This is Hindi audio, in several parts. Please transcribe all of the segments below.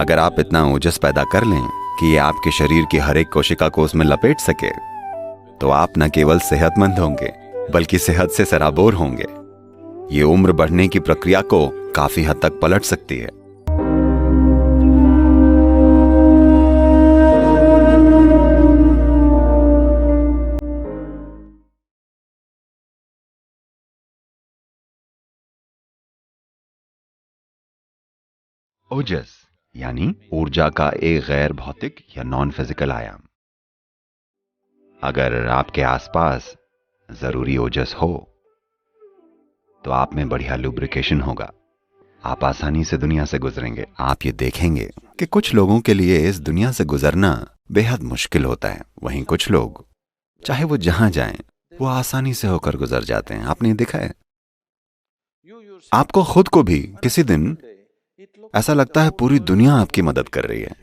अगर आप इतना ओजस पैदा कर लें कि ये आपके शरीर की हर एक कोशिका को उसमें लपेट सके, तो आप न केवल सेहतमंद होंगे बल्कि सेहत से सराबोर होंगे। ये उम्र बढ़ने की प्रक्रिया को काफी हद तक पलट सकती है। ओजस यानी ऊर्जा का एक गैर भौतिक या नॉन फिजिकल आयाम। अगर आपके आसपास जरूरी ओजस हो तो आप में बढ़िया लुब्रिकेशन होगा। आप आसानी से दुनिया से गुजरेंगे। आप ये देखेंगे कि कुछ लोगों के लिए इस दुनिया से गुजरना बेहद मुश्किल होता है, वहीं कुछ लोग चाहे वो जहां जाएं वो आसानी से होकर गुजर जाते हैं। आपने देखा है? आपको खुद को भी किसी दिन ऐसा लगता है पूरी दुनिया आपकी मदद कर रही है,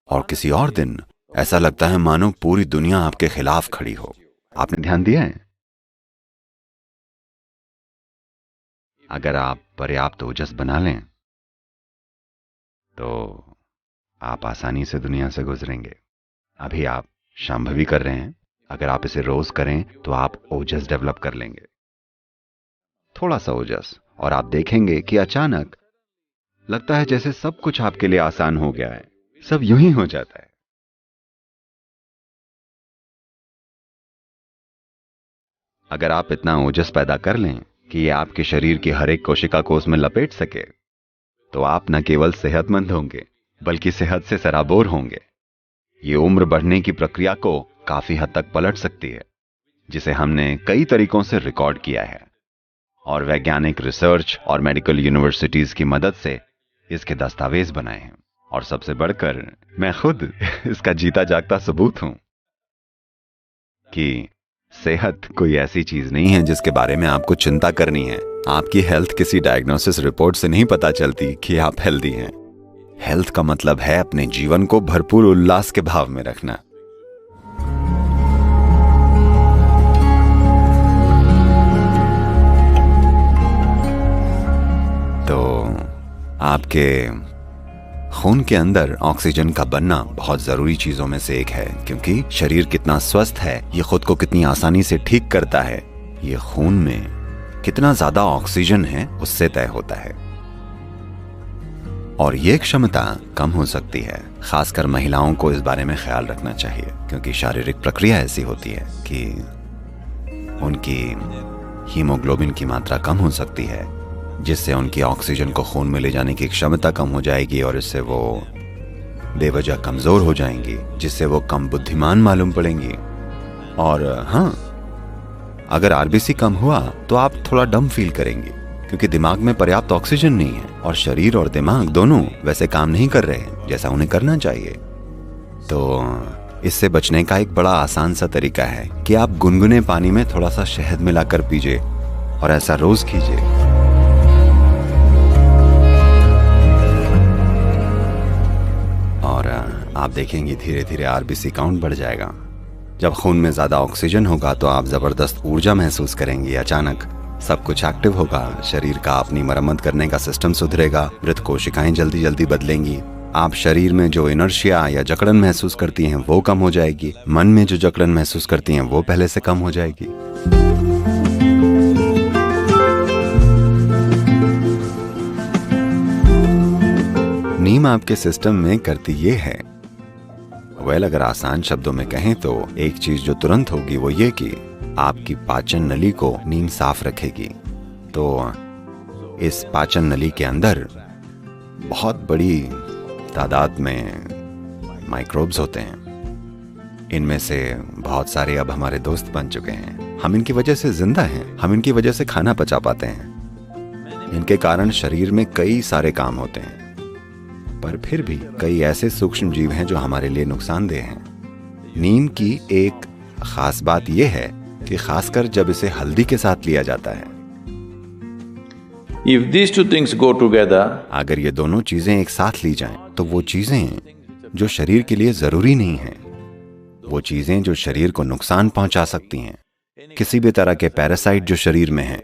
और किसी और दिन ऐसा लगता है मानो पूरी दुनिया आपके खिलाफ खड़ी हो। आपने ध्यान दिया है? अगर आप पर्याप्त ओजस बना लें तो आप आसानी से दुनिया से गुजरेंगे। अभी आप शांभवी कर रहे हैं। अगर आप इसे रोज करें तो आप ओजस डेवलप कर लेंगे, थोड़ा सा ओजस, और आप देखेंगे कि अचानक लगता है जैसे सब कुछ आपके लिए आसान हो गया है। सब यूं ही हो जाता है। अगर आप इतना ओजस पैदा कर लें कि ये आपके शरीर की हर एक कोशिका को उसमें लपेट सके, तो आप न केवल सेहतमंद होंगे बल्कि सेहत से सराबोर होंगे। ये उम्र बढ़ने की प्रक्रिया को काफी हद तक पलट सकती है, जिसे हमने कई तरीकों से रिकॉर्ड किया है, और वैज्ञानिक रिसर्च और मेडिकल यूनिवर्सिटीज की मदद से इसके दस्तावेज बनाए हैं। और सबसे बढ़कर मैं खुद इसका जीता जागता सबूत हूं कि सेहत कोई ऐसी चीज नहीं है जिसके बारे में आपको चिंता करनी है। आपकी हेल्थ किसी डायग्नोसिस रिपोर्ट से नहीं पता चलती कि आप हेल्दी हैं। हेल्थ का मतलब है अपने जीवन को भरपूर उल्लास के भाव में रखना। तो आपके खून के अंदर ऑक्सीजन का बनना बहुत जरूरी चीजों में से एक है, क्योंकि शरीर कितना स्वस्थ है, ये खुद को कितनी आसानी से ठीक करता है, ये खून में कितना ज्यादा ऑक्सीजन है उससे तय होता है। और ये क्षमता कम हो सकती है। खासकर महिलाओं को इस बारे में ख्याल रखना चाहिए, क्योंकि शारीरिक प्रक्रिया ऐसी होती है कि उनकी हीमोग्लोबिन की मात्रा कम हो सकती है, जिससे उनकी ऑक्सीजन को खून में ले जाने की क्षमता कम हो जाएगी, और इससे वो बेवजह कमजोर हो जाएंगी, जिससे वो कम बुद्धिमान मालूम पड़ेंगी। और हाँ, अगर आरबीसी कम हुआ तो आप थोड़ा डम फील करेंगे, क्योंकि दिमाग में पर्याप्त ऑक्सीजन नहीं है, और शरीर और दिमाग दोनों वैसे काम नहीं कर रहे हैं जैसा उन्हें करना चाहिए। तो इससे बचने का एक बड़ा आसान सा तरीका है कि आप गुनगुने पानी में थोड़ा सा शहद मिलाकर पीजिए, और ऐसा रोज कीजिए। और आप देखेंगे धीरे धीरे आरबीसी काउंट बढ़ जाएगा। जब खून में ज्यादा ऑक्सीजन होगा तो आप जबरदस्त ऊर्जा महसूस करेंगे। अचानक सब कुछ एक्टिव होगा, शरीर का अपनी मरम्मत करने का सिस्टम सुधरेगा, मृत कोशिकाएं जल्दी जल्दी बदलेंगी। आप शरीर में जो इनर्शिया या जकड़न महसूस करती हैं वो कम हो जाएगी। मन में जो जकड़न महसूस करती हैं वो पहले से कम हो जाएगी। नीम आपके सिस्टम में करती ये है, अगर आसान शब्दों में कहें तो एक चीज जो तुरंत होगी वो ये कि आपकी पाचन नली को नीम साफ रखेगी। तो इस पाचन नली के अंदर बहुत बड़ी तादाद में माइक्रोब्स होते हैं। इनमें से बहुत सारे अब हमारे दोस्त बन चुके हैं। हम इनकी वजह से जिंदा हैं, हम इनकी वजह से खाना पचा पाते हैं। इनके कारण शरीर में कई सारे काम होते हैं, पर फिर भी कई ऐसे सूक्ष्म जीव हैं जो हमारे लिए नुकसानदेह हैं। नीम की एक खास बात यह है कि खासकर जब इसे हल्दी के साथ लिया जाता है। If these two things go together, अगर ये दोनों चीजें एक साथ ली जाएं, तो वो चीजें जो शरीर के लिए जरूरी नहीं हैं, वो चीजें जो शरीर को नुकसान पहुंचा सकती हैं, किसी भी तरह के पैरासाइट जो शरीर में हैं,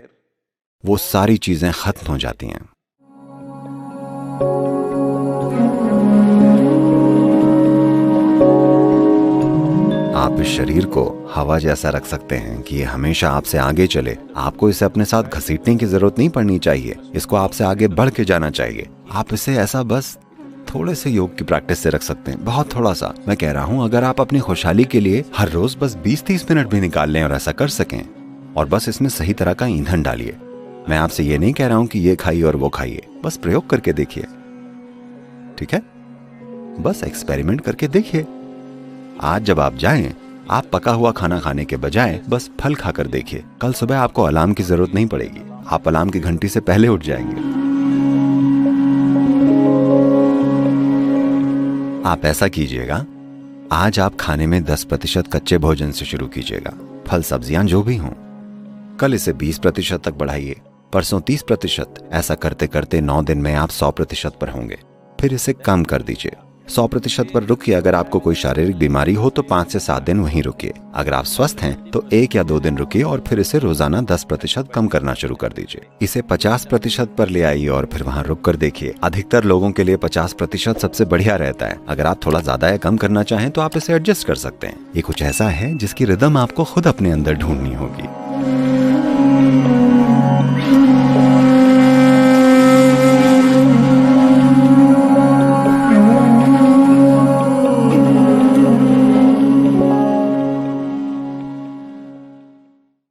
वो सारी चीजें खत्म हो जाती हैं। शरीर को हवा जैसा रख सकते हैं कि ये हमेशा आपसे आगे चले। आपको इसे अपने साथ घसीटने की जरूरत नहीं पड़नी चाहिए, इसको आपसे आगे बढ़ के जाना चाहिए। आप इसे ऐसा बस थोड़े से योग की प्रैक्टिस से रख सकते हैं, बहुत थोड़ा सा। मैं कह रहा हूँ अगर आप अपनी खुशहाली के लिए हर रोज बस 20-30 मिनट भी निकाल लें और ऐसा कर सकें, और बस इसमें सही तरह का ईंधन डालिए। मैं आपसे ये नहीं कह रहा हूँ कि ये खाइए और वो खाइए, बस प्रयोग करके देखिए, ठीक है? बस एक्सपेरिमेंट करके देखिए। आज जब आप जाएं, आप पका हुआ खाना खाने के बजाय बस फल खाकर देखिए। कल सुबह आपको अलार्म की जरूरत नहीं पड़ेगी, आप अलार्म की घंटी से पहले उठ जाएंगे। आप ऐसा कीजिएगा, आज आप खाने में 10% कच्चे भोजन से शुरू कीजिएगा, फल सब्जियां जो भी हों। कल इसे 20% तक बढ़ाइए, परसों 30%। ऐसा करते करते 9 दिन में आप 100% पर होंगे। फिर इसे कम कर दीजिए, 100% पर रुकिए। अगर आपको कोई शारीरिक बीमारी हो तो 5 से 7 दिन वहीं रुकिए। अगर आप स्वस्थ हैं तो 1 या 2 दिन रुकिए और फिर इसे रोजाना 10% कम करना शुरू कर दीजिए। इसे 50% पर ले आइए और फिर वहां रुक कर देखिए। अधिकतर लोगों के लिए 50% सबसे बढ़िया रहता है। अगर आप थोड़ा ज्यादा या कम करना चाहें तो आप इसे एडजस्ट कर सकते हैं। ये कुछ ऐसा है जिसकी रिदम आपको खुद अपने अंदर ढूंढनी होगी।